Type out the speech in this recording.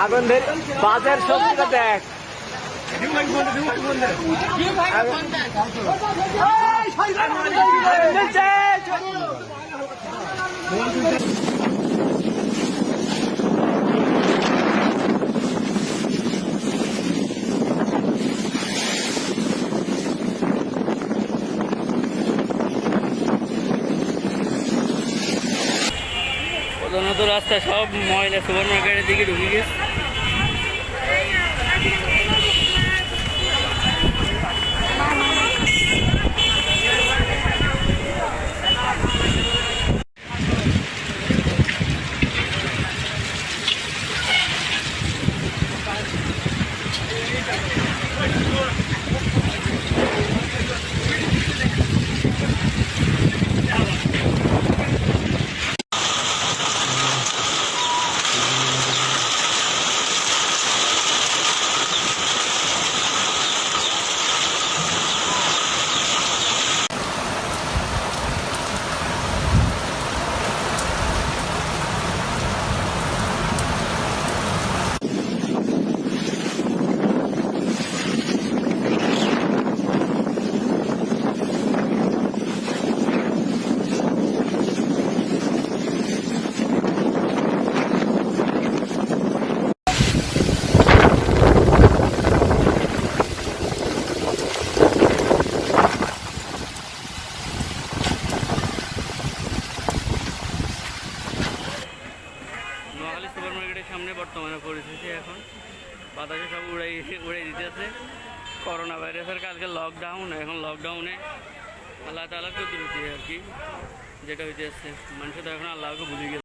আগুন ধরে বাজার সবজিটা দেখ প্রধানত রাস্তা সব ময়লা সুপার মার্কেটের দিকে ঢুকে গেছে। সুপার মার্কেটের সামনে বর্তমানে পরিস্থিতি এখন বাতাসে সব উড়াই দিতেছে। করোনা ভাইরাসের কালকে লকডাউন, এখন লকডাউনে আল্লাহ তাআলা কুদরতি আর কি যেটা হইতেছে, মানুষ তো এখন আল্লাহকে ভুলে গেছে।